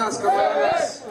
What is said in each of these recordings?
buenas, camaradas.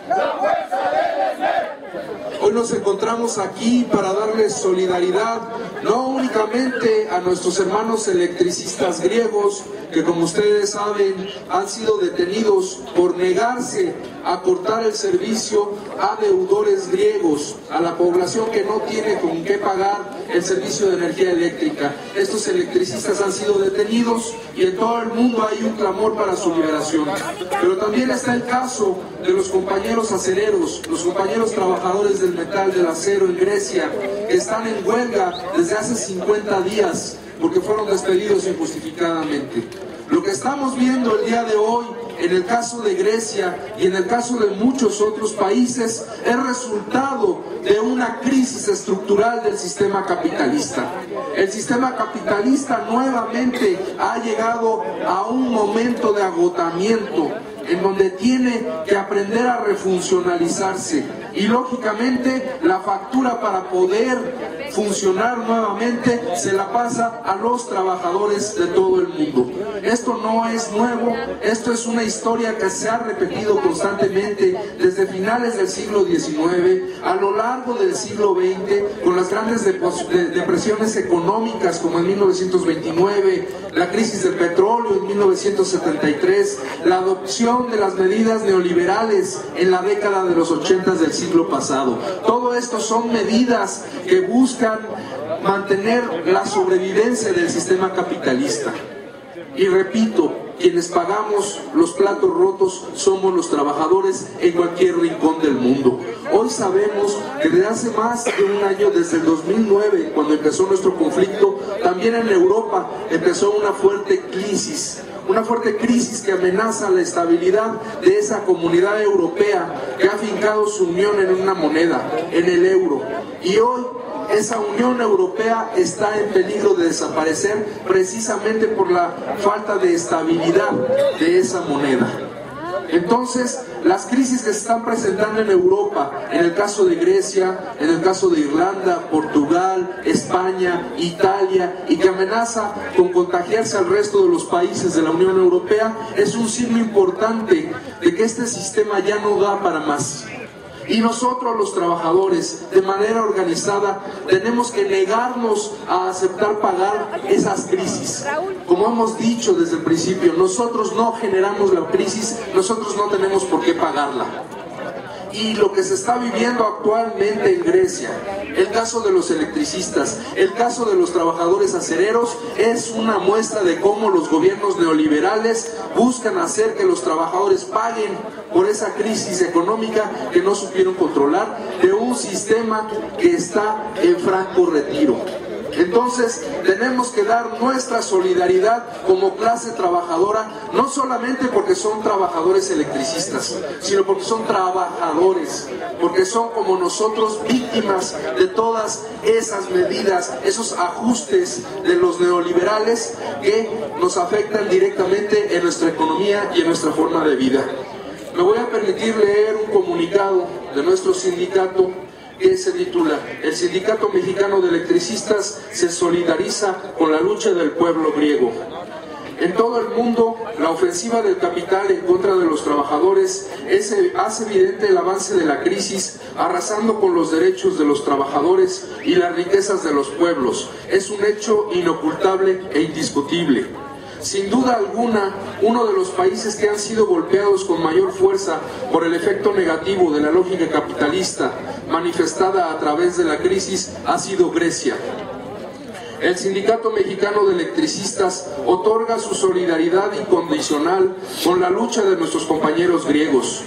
Hoy nos encontramos aquí para darles solidaridad, no únicamente a nuestros hermanos electricistas griegos, que como ustedes saben han sido detenidos por negarse a cortar el servicio a deudores griegos, a la población que no tiene con qué pagar el servicio de energía eléctrica. Estos electricistas han sido detenidos y en todo el mundo hay un clamor para su liberación. Pero también está el caso de los compañeros acereros, los compañeros trabajadores del metal, del acero en Grecia, que están en huelga desde hace 50 días porque fueron despedidos injustificadamente. Lo que estamos viendo el día de hoy en el caso de Grecia y en el caso de muchos otros países es resultado de una crisis estructural del sistema capitalista. El sistema capitalista nuevamente ha llegado a un momento de agotamiento en donde tiene que aprender a refuncionalizarse y lógicamente la factura para poder funcionar nuevamente se la pasa a los trabajadores de todo el mundo. Esto no es nuevo, esto es una historia que se ha repetido constantemente desde finales del siglo XIX, a lo largo del siglo XX, con las grandes depresiones económicas como en 1929, la crisis del petróleo en 1973, la adopción de las medidas neoliberales en la década de los 80 del siglo pasado. Todo esto son medidas que buscan mantener la sobrevivencia del sistema capitalista. Y repito, quienes pagamos los platos rotos somos los trabajadores en cualquier rincón del mundo. Hoy sabemos que desde hace más de un año, desde el 2009, cuando empezó nuestro conflicto, también en Europa empezó una fuerte crisis que amenaza la estabilidad de esa comunidad europea que ha fincado su unión en una moneda, en el euro. Y hoy esa Unión Europea está en peligro de desaparecer precisamente por la falta de estabilidad de esa moneda. Entonces, las crisis que se están presentando en Europa, en el caso de Grecia, en el caso de Irlanda, Portugal, España, Italia, y que amenaza con contagiarse al resto de los países de la Unión Europea, es un signo importante de que este sistema ya no da para más. Y nosotros los trabajadores, de manera organizada, tenemos que negarnos a aceptar pagar esas crisis. Como hemos dicho desde el principio, nosotros no generamos la crisis, nosotros no tenemos por qué pagarla. Y lo que se está viviendo actualmente en Grecia, el caso de los electricistas, el caso de los trabajadores acereros, es una muestra de cómo los gobiernos neoliberales buscan hacer que los trabajadores paguen por esa crisis económica que no supieron controlar, de un sistema que está en franco retiro. Entonces tenemos que dar nuestra solidaridad como clase trabajadora, no solamente porque son trabajadores electricistas, sino porque son trabajadores, porque son como nosotros víctimas de todas esas medidas, esos ajustes de los neoliberales que nos afectan directamente en nuestra economía y en nuestra forma de vida. Me voy a permitir leer un comunicado de nuestro sindicato que se titula: El Sindicato Mexicano de Electricistas se solidariza con la lucha del pueblo griego. En todo el mundo, la ofensiva del capital en contra de los trabajadores hace evidente el avance de la crisis, arrasando con los derechos de los trabajadores y las riquezas de los pueblos. Es un hecho inocultable e indiscutible. Sin duda alguna, uno de los países que han sido golpeados con mayor fuerza por el efecto negativo de la lógica capitalista manifestada a través de la crisis ha sido Grecia. El Sindicato Mexicano de Electricistas otorga su solidaridad incondicional con la lucha de nuestros compañeros griegos.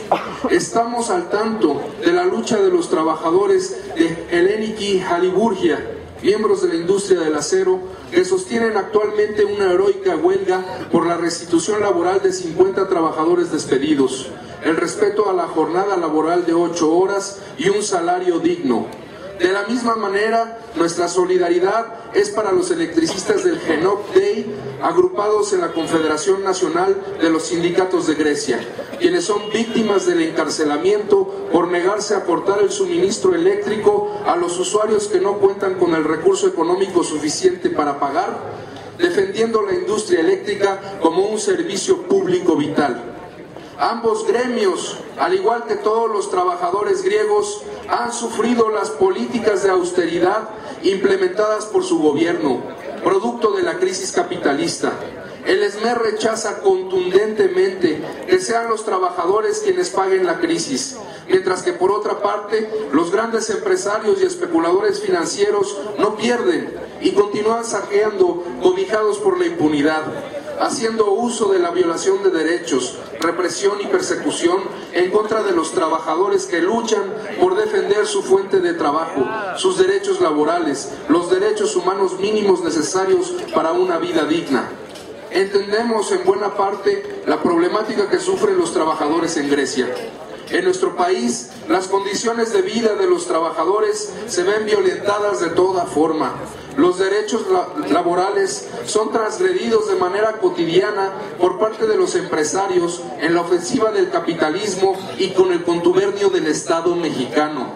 Estamos al tanto de la lucha de los trabajadores de Heleniki Haliburgia, miembros de la industria del acero, que sostienen actualmente una heroica huelga por la restitución laboral de 50 trabajadores despedidos, el respeto a la jornada laboral de 8 horas y un salario digno. De la misma manera, nuestra solidaridad es para los electricistas del Genop Day, agrupados en la Confederación Nacional de los Sindicatos de Grecia, quienes son víctimas del encarcelamiento por negarse a cortar el suministro eléctrico a los usuarios que no cuentan con el recurso económico suficiente para pagar, defendiendo la industria eléctrica como un servicio público vital. Ambos gremios, al igual que todos los trabajadores griegos, han sufrido las políticas de austeridad implementadas por su gobierno, producto de la crisis capitalista. El ESME rechaza contundentemente que sean los trabajadores quienes paguen la crisis, mientras que por otra parte los grandes empresarios y especuladores financieros no pierden y continúan saqueando, cobijados por la impunidad, haciendo uso de la violación de derechos, represión y persecución en contra de los trabajadores que luchan por defender su fuente de trabajo, sus derechos laborales, los derechos humanos mínimos necesarios para una vida digna. Entendemos en buena parte la problemática que sufren los trabajadores en Grecia. En nuestro país, las condiciones de vida de los trabajadores se ven violentadas de toda forma. Los derechos laborales son transgredidos de manera cotidiana por parte de los empresarios en la ofensiva del capitalismo y con el contubernio del Estado mexicano.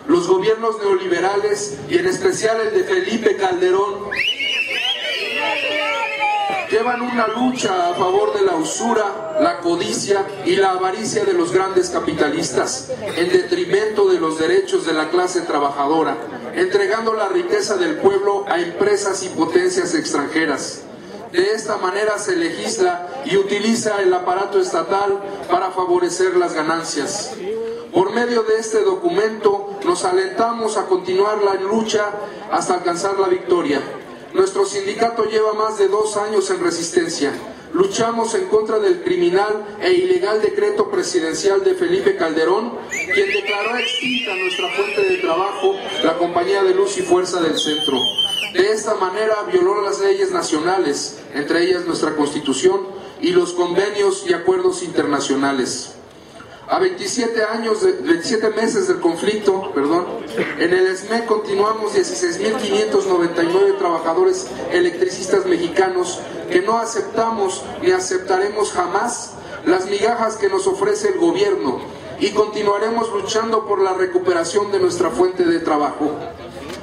Los gobiernos neoliberales, y en especial el de Felipe Calderón, llevan una lucha a favor de la usura, la codicia y la avaricia de los grandes capitalistas, en detrimento de los derechos de la clase trabajadora, entregando la riqueza del pueblo a empresas y potencias extranjeras. De esta manera se legisla y utiliza el aparato estatal para favorecer las ganancias. Por medio de este documento nos alentamos a continuar la lucha hasta alcanzar la victoria. Nuestro sindicato lleva más de 2 años en resistencia. Luchamos en contra del criminal e ilegal decreto presidencial de Felipe Calderón, quien declaró extinta nuestra fuente de trabajo, la Compañía de Luz y Fuerza del Centro. De esta manera violó las leyes nacionales, entre ellas nuestra Constitución y los convenios y acuerdos internacionales. A 27 meses del conflicto, en el ESME continuamos 16.599 trabajadores electricistas mexicanos que no aceptamos ni aceptaremos jamás las migajas que nos ofrece el gobierno y continuaremos luchando por la recuperación de nuestra fuente de trabajo.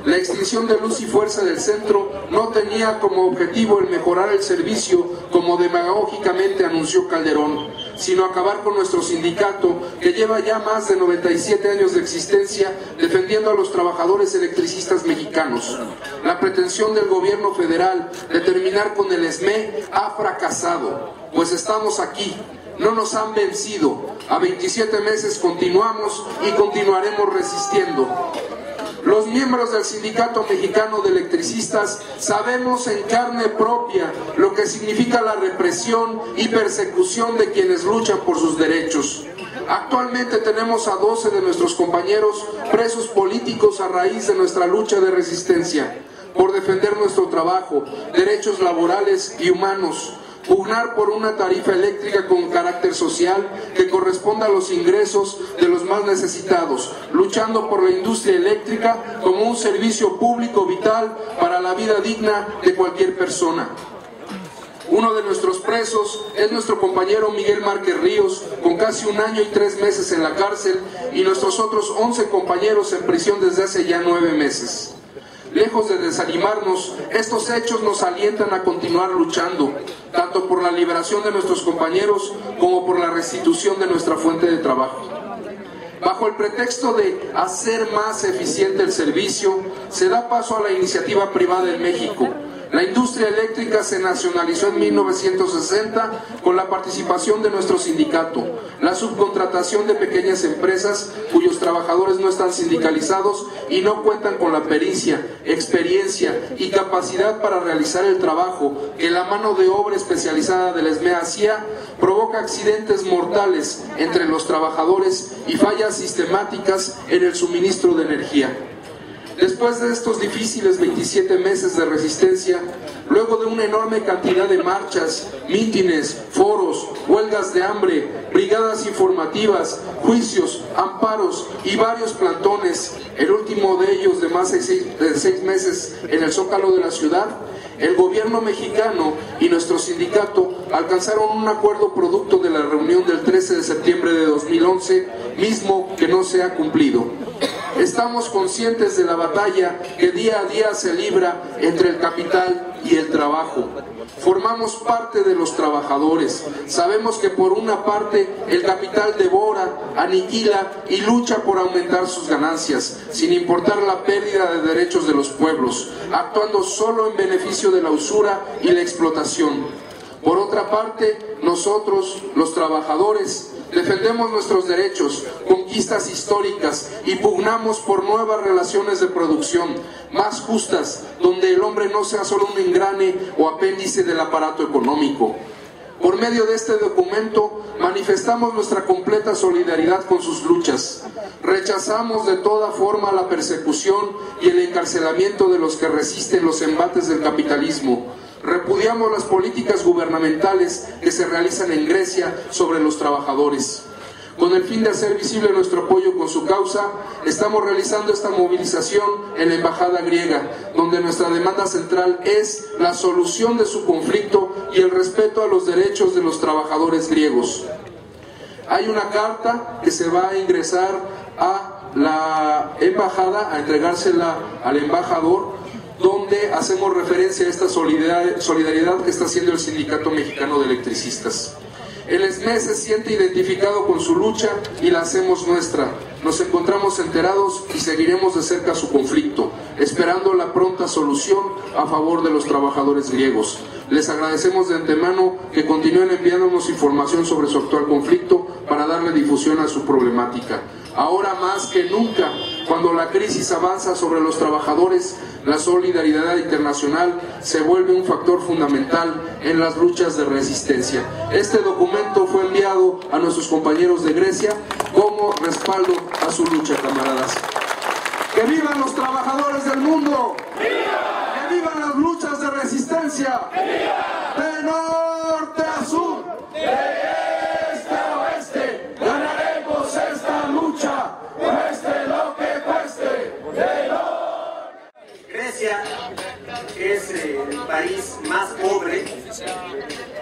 La extinción de Luz y Fuerza del Centro no tenía como objetivo el mejorar el servicio, como demagógicamente anunció Calderón, sino acabar con nuestro sindicato, que lleva ya más de 97 años de existencia defendiendo a los trabajadores electricistas mexicanos. La pretensión del gobierno federal de terminar con el ESME ha fracasado, pues estamos aquí. No nos han vencido. A 27 meses continuamos y continuaremos resistiendo. Los miembros del Sindicato Mexicano de Electricistas sabemos en carne propia lo que significa la represión y persecución de quienes luchan por sus derechos. Actualmente tenemos a 12 de nuestros compañeros presos políticos a raíz de nuestra lucha de resistencia, por defender nuestro trabajo, derechos laborales y humanos. Pugnar por una tarifa eléctrica con carácter social que corresponda a los ingresos de los más necesitados, luchando por la industria eléctrica como un servicio público vital para la vida digna de cualquier persona. Uno de nuestros presos es nuestro compañero Miguel Márquez Ríos, con casi 1 año y 3 meses en la cárcel, y nuestros otros 11 compañeros en prisión desde hace ya 9 meses. Lejos de desanimarnos, estos hechos nos alientan a continuar luchando, tanto por la liberación de nuestros compañeros como por la restitución de nuestra fuente de trabajo. Bajo el pretexto de hacer más eficiente el servicio, se da paso a la iniciativa privada en México. La industria eléctrica se nacionalizó en 1960 con la participación de nuestro sindicato. La subcontratación de pequeñas empresas cuyos trabajadores no están sindicalizados y no cuentan con la pericia, experiencia y capacidad para realizar el trabajo que la mano de obra especializada del ESME hacía, provoca accidentes mortales entre los trabajadores y fallas sistemáticas en el suministro de energía. Después de estos difíciles 27 meses de resistencia, luego de una enorme cantidad de marchas, mítines, foros, huelgas de hambre, brigadas informativas, juicios, amparos y varios plantones, el último de ellos de más de 6 meses en el Zócalo de la ciudad, el gobierno mexicano y nuestro sindicato alcanzaron un acuerdo producto de la reunión del 13 de septiembre de 2011, mismo que no se ha cumplido. Estamos conscientes de la batalla que día a día se libra entre el capital y el trabajo. Formamos parte de los trabajadores. Sabemos que por una parte el capital devora, aniquila y lucha por aumentar sus ganancias, sin importar la pérdida de derechos de los pueblos, actuando solo en beneficio de la usura y la explotación. Por otra parte, nosotros, los trabajadores, defendemos nuestros derechos, conquistas históricas y pugnamos por nuevas relaciones de producción más justas, donde el hombre no sea solo un engrane o apéndice del aparato económico. Por medio de este documento manifestamos nuestra completa solidaridad con sus luchas. Rechazamos de toda forma la persecución y el encarcelamiento de los que resisten los embates del capitalismo. Repudiamos las políticas gubernamentales que se realizan en Grecia sobre los trabajadores. Con el fin de hacer visible nuestro apoyo con su causa, estamos realizando esta movilización en la embajada griega, donde nuestra demanda central es la solución de su conflicto y el respeto a los derechos de los trabajadores griegos. Hay una carta que se va a ingresar a la embajada, a entregársela al embajador, donde hacemos referencia a esta solidaridad que está haciendo el Sindicato Mexicano de Electricistas. El SME se siente identificado con su lucha y la hacemos nuestra. Nos encontramos enterados y seguiremos de cerca su conflicto, esperando la pronta solución a favor de los trabajadores griegos. Les agradecemos de antemano que continúen enviándonos información sobre su actual conflicto para darle difusión a su problemática. Ahora más que nunca, cuando la crisis avanza sobre los trabajadores, la solidaridad internacional se vuelve un factor fundamental en las luchas de resistencia. Este documento fue enviado a nuestros compañeros de Grecia como respaldo a su lucha, camaradas. ¡Que vivan los trabajadores del mundo! ¡Viva! ¡Que vivan las luchas de resistencia! ¡Viva! ¡De norte a sur! ¡De este a oeste! ¡Ganaremos esta lucha! ¡Cueste lo que cueste! Grecia es el país más pobre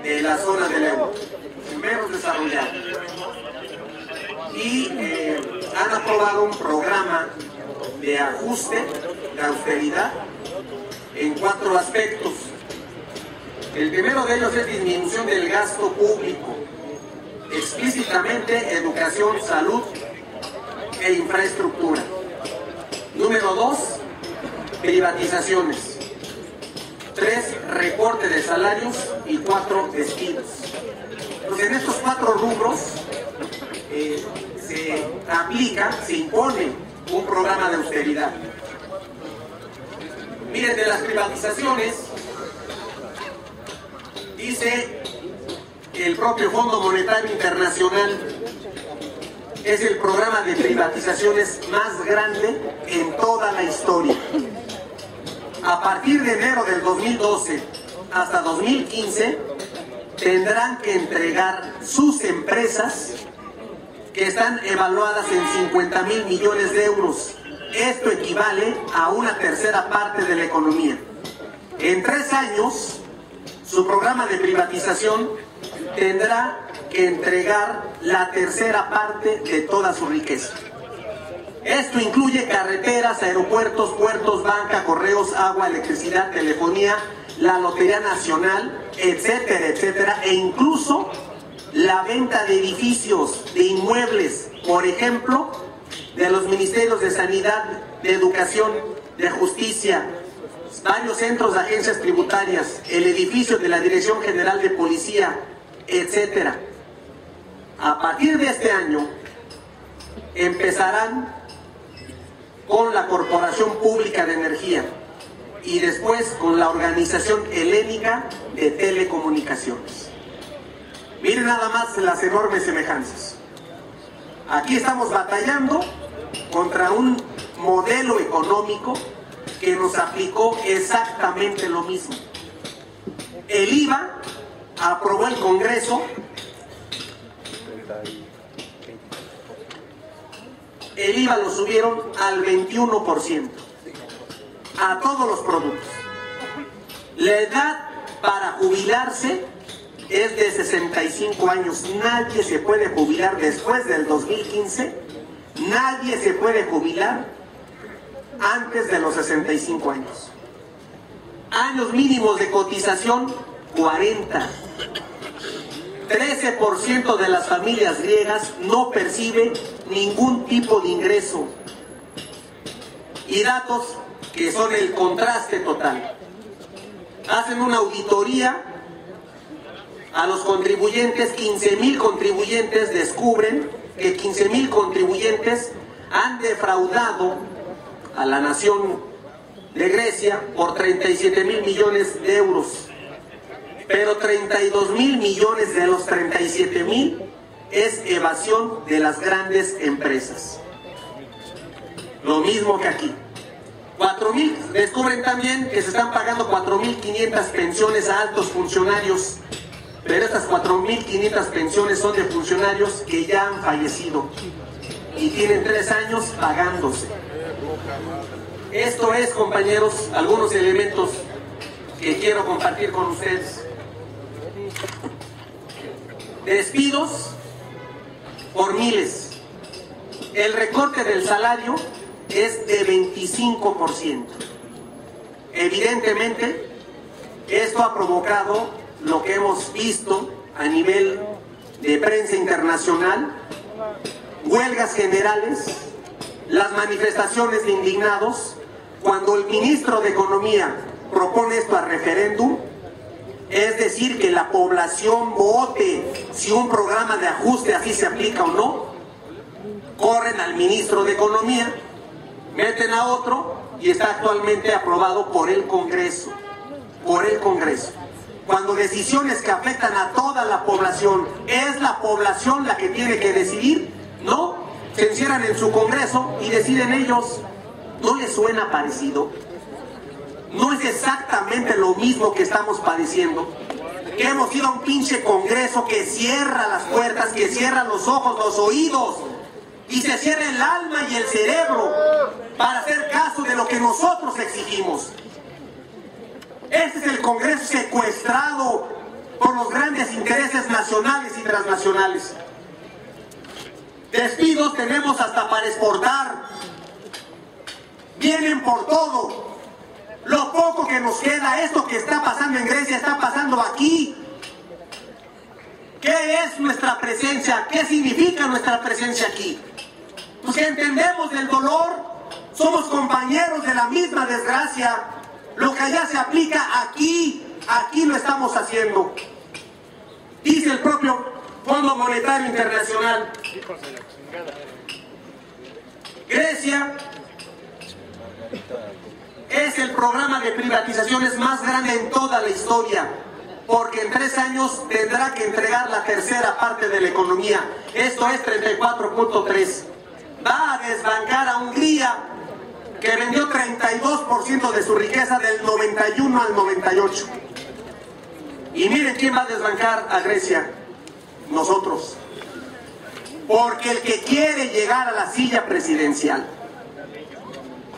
de la zona del euro, menos desarrollado. Y han aprobado un programa de ajuste, de austeridad, en 4 aspectos. El primero de ellos es disminución del gasto público, explícitamente educación, salud e infraestructura. Número 2, privatizaciones. 3, recorte de salarios y 4, despidos. Entonces, en estos 4 rubros se impone un programa de austeridad. Miren, de las privatizaciones, dice el propio Fondo Monetario Internacional, es el programa de privatizaciones más grande en toda la historia. A partir de enero del 2012 hasta 2015, tendrán que entregar sus empresas, que están evaluadas en 50,000 millones de euros. Esto equivale a una tercera parte de la economía. En 3 años, su programa de privatización tendrá que entregar la tercera parte de toda su riqueza. Esto incluye carreteras, aeropuertos, puertos, banca, correos, agua, electricidad, telefonía, la Lotería Nacional, etcétera, etcétera, e incluso la venta de edificios, de inmuebles, por ejemplo, de los ministerios de Sanidad, de Educación, de Justicia, varios centros de agencias tributarias, el edificio de la Dirección General de Policía, etcétera. A partir de este año empezarán con la Corporación Pública de Energía y después con la Organización Helénica de Telecomunicaciones. Miren nada más las enormes semejanzas. Aquí estamos batallando contra un modelo económico que nos aplicó exactamente lo mismo. El IVA aprobó el Congreso el IVA lo subieron al 21% a todos los productos. La edad para jubilarse es de 65 años. Nadie se puede jubilar después del 2015. Nadie se puede jubilar antes de los 65 años. Años mínimos de cotización, 40. 13% de las familias griegas no percibe ningún tipo de ingreso. Y datos que son el contraste total. Hacen una auditoría a los contribuyentes, 15,000 contribuyentes, descubren que 15,000 contribuyentes han defraudado a la nación de Grecia por 37,000 millones de euros. Pero 32,000 millones de los 37,000 es evasión de las grandes empresas. Lo mismo que aquí. 4,000, descubren también que se están pagando 4,500 pensiones a altos funcionarios. Pero estas 4,500 pensiones son de funcionarios que ya han fallecido y tienen 3 años pagándose. Esto es, compañeros, algunos elementos que quiero compartir con ustedes. Despidos por miles. El recorte del salario es de 25%. Evidentemente, esto ha provocado lo que hemos visto a nivel de prensa internacional, huelgas generales, las manifestaciones de indignados. Cuando el ministro de Economía propone esto a referéndum, es decir, que la población vote si un programa de ajuste así se aplica o no, corren al ministro de Economía, meten a otro y está actualmente aprobado por el Congreso. Por el Congreso. Cuando decisiones que afectan a toda la población, ¿es la población la que tiene que decidir? No, se encierran en su Congreso y deciden ellos. ¿No les suena parecido? ¿No es exactamente lo mismo que estamos padeciendo? Que hemos ido a un pinche Congreso que cierra las puertas, que cierra los ojos, los oídos, y se cierra el alma y el cerebro para hacer caso de lo que nosotros exigimos. Este es el Congreso secuestrado por los grandes intereses nacionales y transnacionales. Despidos tenemos hasta para exportar. Vienen por todo. Lo poco que nos queda, esto que está pasando en Grecia, está pasando aquí. ¿Qué es nuestra presencia? ¿Qué significa nuestra presencia aquí? Pues que entendemos del dolor, somos compañeros de la misma desgracia. Lo que allá se aplica aquí lo estamos haciendo. Dice el propio Fondo Monetario Internacional. Grecia es el programa de privatizaciones más grande en toda la historia, porque en 3 años tendrá que entregar la tercera parte de la economía, esto es 34.3. Va a desbancar a Hungría, que vendió 32% de su riqueza del 91 al 98. Y miren quién va a desbancar a Grecia. Nosotros. Porque el que quiere llegar a la silla presidencial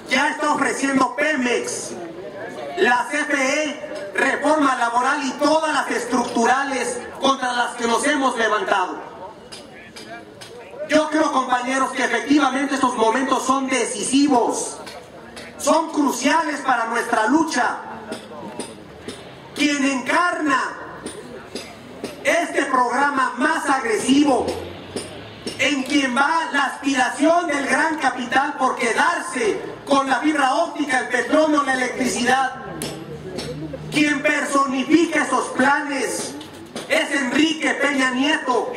ya está ofreciendo Pemex, la CFE, reforma laboral y todas las estructurales contra las que nos hemos levantado. Yo creo, compañeros, que efectivamente estos momentos son decisivos, son cruciales para nuestra lucha. Quien encarna este programa más agresivo, en quien va la aspiración del gran capital por quedarse con la fibra óptica, el petróleo, la electricidad, quien personifica esos planes es Enrique Peña Nieto,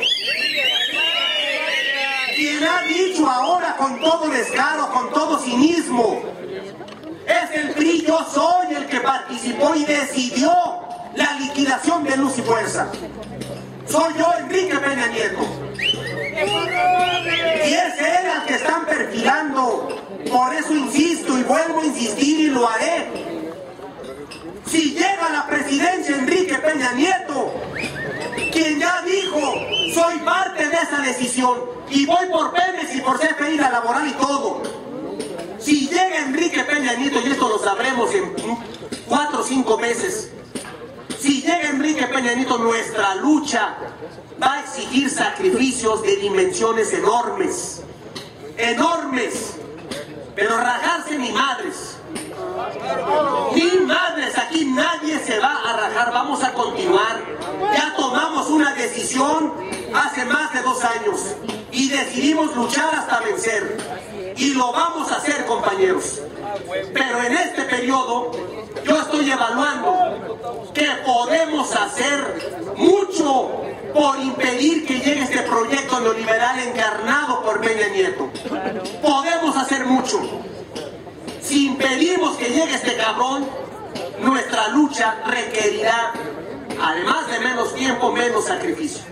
quien ha dicho ahora con todo descaro, con todo cinismo, es el PRI, yo soy el que participó y decidió la liquidación de Luz y Fuerza. Soy yo, Enrique Peña Nieto. Y es él al que están perfilando. Por eso insisto y vuelvo a insistir y lo haré. Si llega a la presidencia Enrique Peña Nieto, quien ya dijo, soy parte de esa decisión y voy por Pemex y por CFE, la laboral y todo. Si llega Enrique Peña Nieto, y esto lo sabremos en 4 o 5 meses, si llega Enrique Peña Nieto, nuestra lucha va a exigir sacrificios de dimensiones enormes, enormes, pero rajarse ni madres. Ni madres, aquí nadie se va a rajar, vamos a continuar. Ya tomamos una decisión hace más de 2 años y decidimos luchar hasta vencer. Y lo vamos a hacer, compañeros. Pero en este periodo yo estoy evaluando que podemos hacer mucho por impedir que llegue este proyecto neoliberal encarnado por Peña Nieto. Podemos hacer mucho. Si impedimos que llegue este cabrón, nuestra lucha requerirá, además de menos tiempo, menos sacrificio.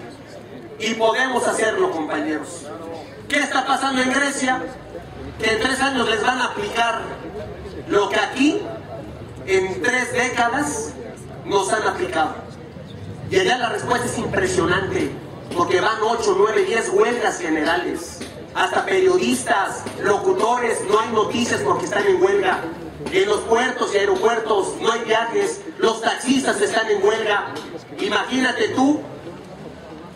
Y podemos hacerlo, compañeros. ¿Qué está pasando en Grecia? Que en 3 años les van a aplicar lo que aquí en 3 décadas nos han aplicado. Y allá la respuesta es impresionante, porque van 8, 9, 10 huelgas generales. Hasta periodistas, locutores, no hay noticias porque están en huelga. En los puertos y aeropuertos no hay viajes, los taxistas están en huelga. Imagínate tú,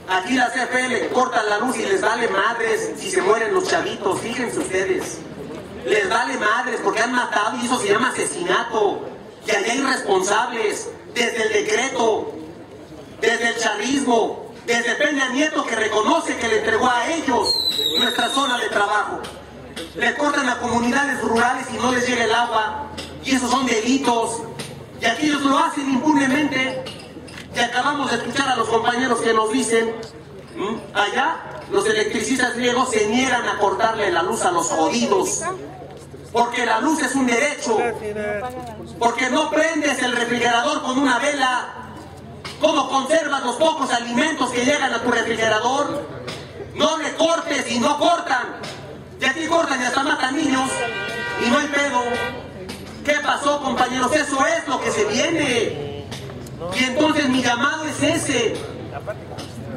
aquí la CFE corta la luz y les vale madres si se mueren los chavitos, fíjense ustedes. Les vale madres porque han matado y eso se llama asesinato. Y allá hay responsables, desde el decreto, desde el chavismo, desde Peña Nieto, que reconoce que le entregó a ellos nuestra zona de trabajo. Le cortan a comunidades rurales y no les llega el agua, y esos son delitos, y aquí ellos lo hacen impunemente. Y acabamos de escuchar a los compañeros que nos dicen, allá los electricistas griegos se niegan a cortarle la luz a los jodidos, porque la luz es un derecho, porque no prendes el refrigerador con una vela. ¿Cómo conservas los pocos alimentos que llegan a tu refrigerador? No le cortes y no cortan. Y aquí cortan y hasta matan niños y no hay pedo. ¿Qué pasó, compañeros? Eso es lo que se viene. Y entonces mi llamado es ese.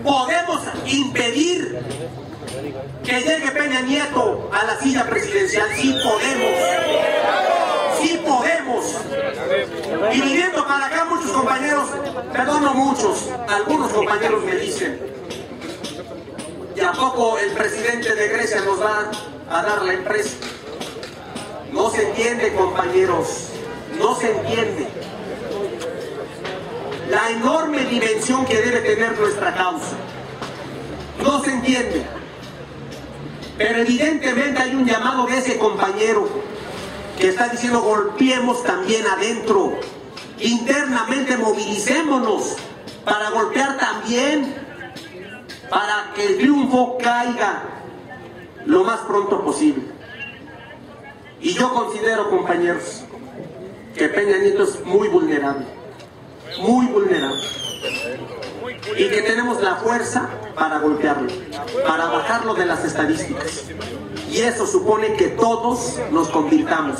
Podemos impedir que llegue Peña Nieto a la silla presidencial. Sí podemos. Sí podemos. Y viniendo para acá muchos compañeros, perdón, no muchos, algunos compañeros me dicen, ¿y a poco el presidente de Grecia nos va a dar la empresa? No se entiende, compañeros, no se entiende la enorme dimensión que debe tener nuestra causa. No se entiende. Pero evidentemente hay un llamado de ese compañero que está diciendo golpeemos también adentro, internamente movilicémonos para golpear también, para que el triunfo caiga lo más pronto posible. Y yo considero, compañeros, que Peña Nieto es muy vulnerable, y que tenemos la fuerza para golpearlo, para bajarlo de las estadísticas. Y eso supone que todos nos convirtamos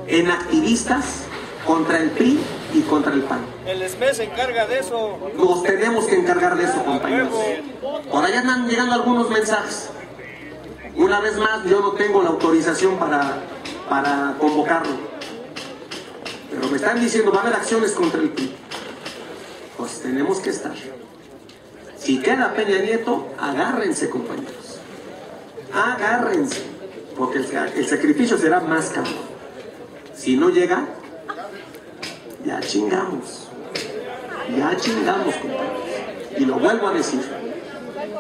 en activistas contra el PRI y contra el PAN. El SME se encarga de eso. Nos tenemos que encargar de eso, compañeros. Por allá andan llegando algunos mensajes. Una vez más, yo no tengo la autorización para convocarlo. Pero me están diciendo, va a haber acciones contra el PRI. Pues tenemos que estar. Si queda Peña Nieto, agárrense, compañeros. Agárrense, porque el sacrificio será más caro. Si no llega, ya chingamos, compañeros. Y lo vuelvo a decir,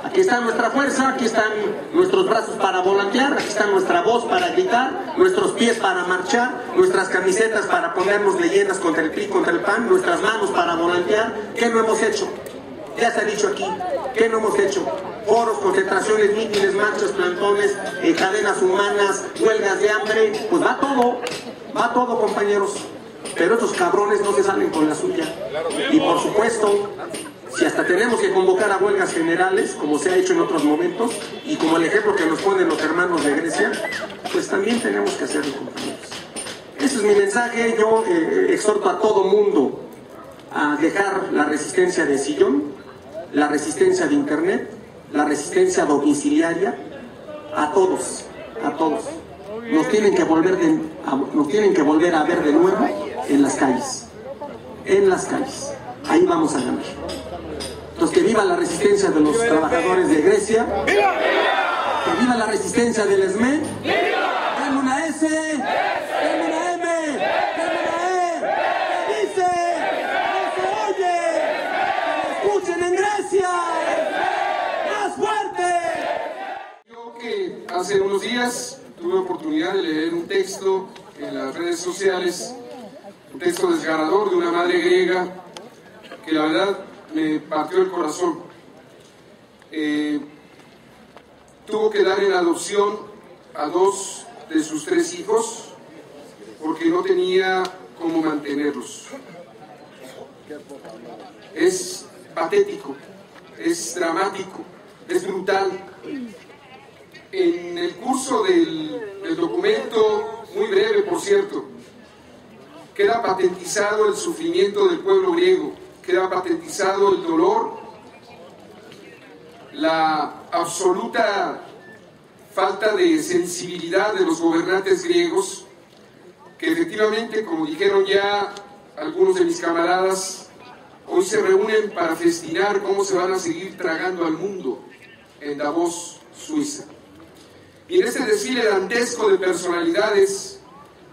aquí está nuestra fuerza, aquí están nuestros brazos para volantear, aquí está nuestra voz para gritar, nuestros pies para marchar, nuestras camisetas para ponernos leyendas contra el PRI, contra el PAN, nuestras manos para volantear. ¿Qué no hemos hecho? Ya se ha dicho aquí, ¿qué no hemos hecho? Foros, concentraciones, mítines, marchas, plantones, cadenas humanas, huelgas de hambre, pues va todo, compañeros. Pero estos cabrones no se salen con la suya. Y por supuesto, si hasta tenemos que convocar a huelgas generales, como se ha hecho en otros momentos, y como el ejemplo que nos ponen los hermanos de Grecia, pues también tenemos que hacerlo, compañeros. Ese es mi mensaje. Yo exhorto a todo mundo a dejar la resistencia de sillón, la resistencia de internet, la resistencia domiciliaria, a todos. Nos tienen que volver a ver de nuevo en las calles. Ahí vamos a ganar. Entonces, que viva la resistencia de los trabajadores de Grecia. Que viva la resistencia del SME. En una S, en una M. que hace unos días tuve oportunidad de leer un texto en las redes sociales, un texto desgarrador de una madre griega que la verdad me partió el corazón. Tuvo que dar en adopción a 2 de sus 3 hijos porque no tenía cómo mantenerlos. Es patético, es dramático, es brutal. En el curso del documento, muy breve por cierto, queda patentizado el sufrimiento del pueblo griego, queda patentizado el dolor, la absoluta falta de sensibilidad de los gobernantes griegos, que efectivamente, como dijeron ya algunos de mis camaradas, hoy se reúnen para festinar cómo se van a seguir tragando al mundo en Davos, Suiza. Y en este desfile dantesco de personalidades,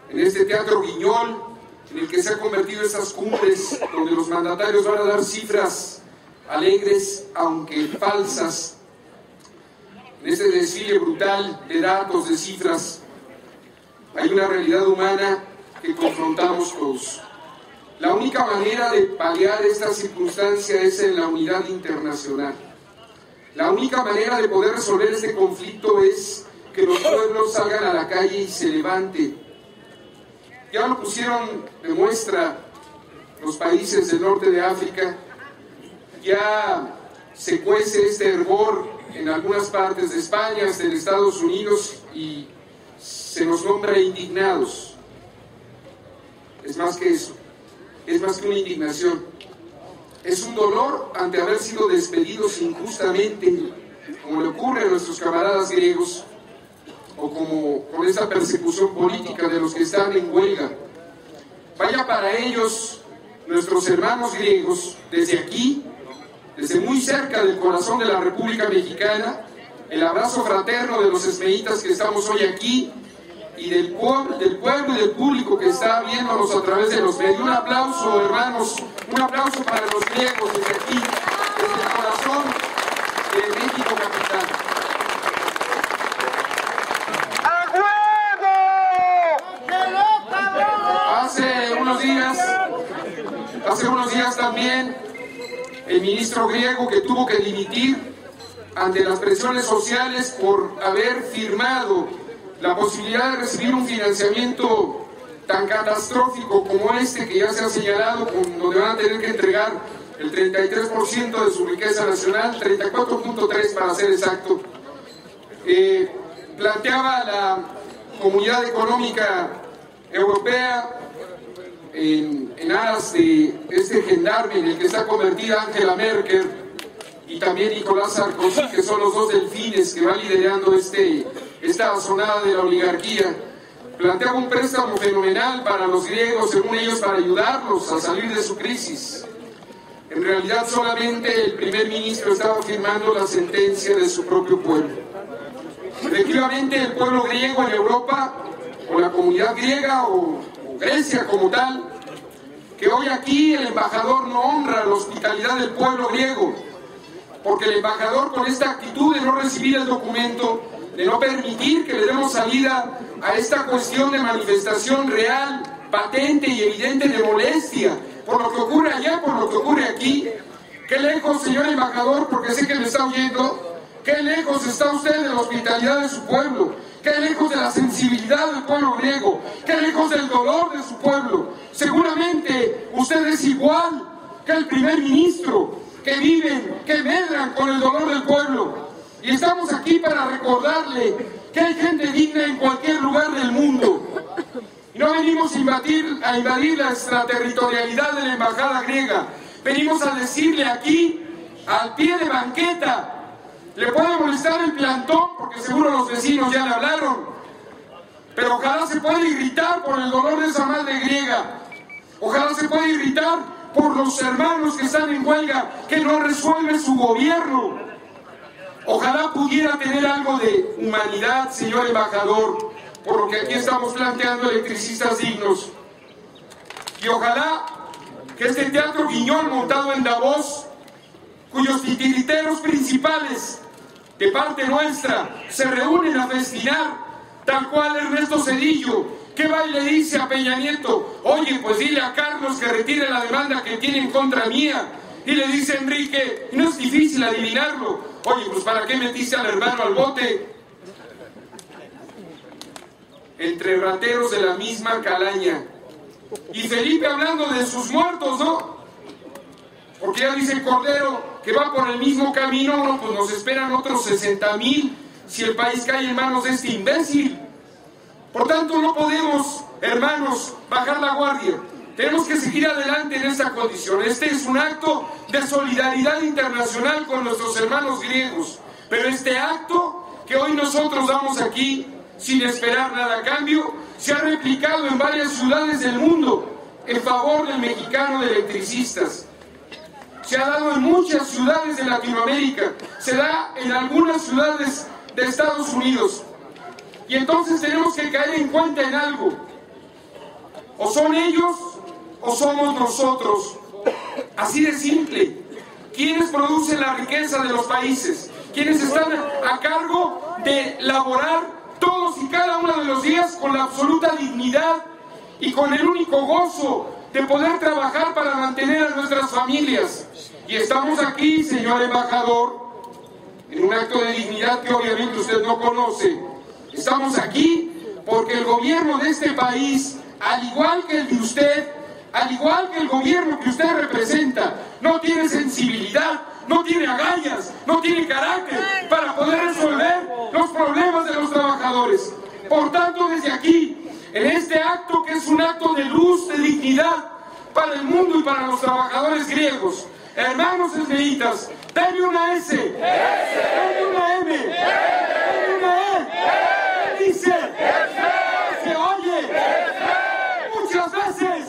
en este teatro guiñol, en el que se han convertido estas cumbres, donde los mandatarios van a dar cifras alegres, aunque falsas, en este desfile brutal de datos, de cifras, hay una realidad humana que confrontamos todos. La única manera de paliar esta circunstancia es en la unidad internacional. La única manera de poder resolver este conflicto es que los pueblos salgan a la calle y se levanten. Ya lo pusieron de muestra los países del norte de África, ya se cuece este hervor en algunas partes de España, hasta en Estados Unidos, y se nos nombra indignados. Es más que eso, es más que una indignación. Es un dolor ante haber sido despedidos injustamente, como le ocurre a nuestros camaradas griegos, o como con esta persecución política de los que están en huelga. Vaya para ellos, nuestros hermanos griegos, desde aquí, desde muy cerca del corazón de la República Mexicana, el abrazo fraterno de los esmeitas que estamos hoy aquí, y del pueblo y del público que está viéndonos a través de los medios. Un aplauso, hermanos, un aplauso para los griegos desde aquí, desde el corazón de México capital. Hace unos días también el ministro griego, que tuvo que dimitir ante las presiones sociales por haber firmado la posibilidad de recibir un financiamiento tan catastrófico como este que ya se ha señalado, donde van a tener que entregar el 33% de su riqueza nacional, 34.3 para ser exacto. Planteaba la Comunidad Económica Europea, en aras de este gendarme en el que está convertida Angela Merkel y también Nicolás Sarkozy, que son los 2 delfines que van liderando esta sonada de la oligarquía, planteaba un préstamo fenomenal para los griegos, según ellos, para ayudarlos a salir de su crisis. En realidad solamente el primer ministro estaba firmando la sentencia de su propio pueblo. Efectivamente, el pueblo griego en Europa, o la comunidad griega, o Grecia como tal, que hoy aquí el embajador no honra la hospitalidad del pueblo griego, porque el embajador, con esta actitud de no recibir el documento, de no permitir que le demos salida a esta cuestión de manifestación real, patente y evidente de molestia por lo que ocurre allá, por lo que ocurre aquí. Qué lejos, señor embajador, porque sé que me está oyendo, qué lejos está usted de la hospitalidad de su pueblo, qué lejos de la sensibilidad del pueblo griego, qué lejos del dolor de su pueblo. Seguramente usted es igual que el primer ministro, que viven, que medran con el dolor del pueblo. Y estamos aquí para recordarle que hay gente digna en cualquier lugar del mundo. Y no venimos a invadir la extraterritorialidad de la embajada griega. Venimos a decirle aquí, al pie de banqueta, le puede molestar el plantón, porque seguro los vecinos ya le hablaron, pero ojalá se pueda irritar por el dolor de esa madre griega. Ojalá se pueda irritar por los hermanos que están en huelga, que no resuelve su gobierno. Ojalá pudiera tener algo de humanidad, señor embajador, por lo que aquí estamos planteando, electricistas dignos. Y ojalá que este teatro guiñol montado en Davos, cuyos titiriteros principales de parte nuestra, se reúnen a festinar, tal cual Ernesto Zedillo, que va y le dice a Peña Nieto, oye, pues dile a Carlos que retire la demanda que tiene en contra mía. Y le dice Enrique, y no es difícil adivinarlo, oye, pues ¿para qué metiste al hermano al bote? Entre rateros de la misma calaña. Y Felipe hablando de sus muertos, ¿no? Porque ya dice Cordero que va por el mismo camino, no, pues nos esperan otros 60,000 si el país cae en manos de este imbécil. Por tanto, no podemos, hermanos, bajar la guardia. Tenemos que seguir adelante en esta condición. Este es un acto de solidaridad internacional con nuestros hermanos griegos. Pero este acto que hoy nosotros damos aquí, sin esperar nada a cambio, se ha replicado en varias ciudades del mundo en favor del mexicano de electricistas. Se ha dado en muchas ciudades de Latinoamérica, se da en algunas ciudades de Estados Unidos. Y entonces tenemos que caer en cuenta en algo. O son ellos o somos nosotros. Así de simple. ¿Quiénes producen la riqueza de los países? ¿Quiénes están a cargo de laborar todos y cada uno de los días con la absoluta dignidad y con el único gozo de poder trabajar para mantener a nuestras familias? Y estamos aquí, señor embajador, en un acto de dignidad que obviamente usted no conoce. Estamos aquí porque el gobierno de este país, al igual que el de usted, al igual que el gobierno que usted representa, no tiene sensibilidad, no tiene agallas, no tiene carácter para poder resolver los problemas de los trabajadores. Por tanto, desde aquí, en este acto que es un acto de luz, de dignidad para el mundo y para los trabajadores griegos, hermanos esmeitas, denme una S, denme una M, denme una E, dice, se oye, muchas veces.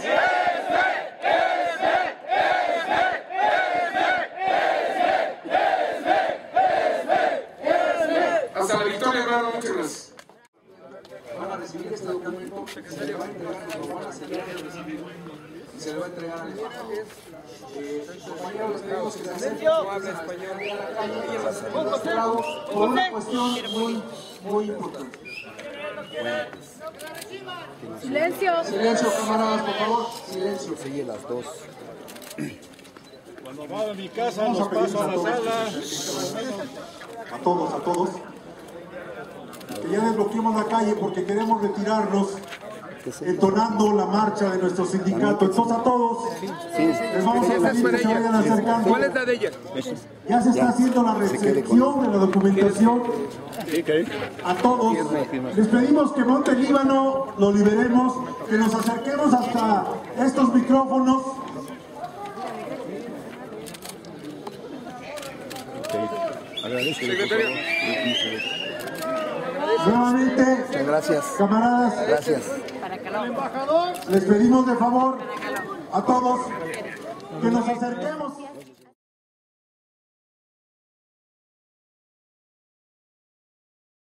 Hasta la victoria, hermano, muchas gracias. Van a recibir este documento, se le va a entregar y se le va a entregar al embajador. Compañeros, les pedimos que se acerquen por una cuestión muy importante. Silencio. Silencio, camaradas, por favor. Silencio. Sigue las dos. Cuando va a mi casa, los paso a la sala. A todos, que ya desbloqueemos la calle porque queremos retirarnos entonando la marcha de nuestro sindicato. Entonces a todos les vamos a pedir que se vayan acercando. ¿Cuál es la de ella? Ya se está haciendo la recepción de la documentación. A todos les pedimos que monte el Líbano, lo liberemos, que nos acerquemos hasta estos micrófonos. Secretario. Nuevamente, Gracias. camaradas, Gracias. les pedimos de favor a todos que nos acerquemos.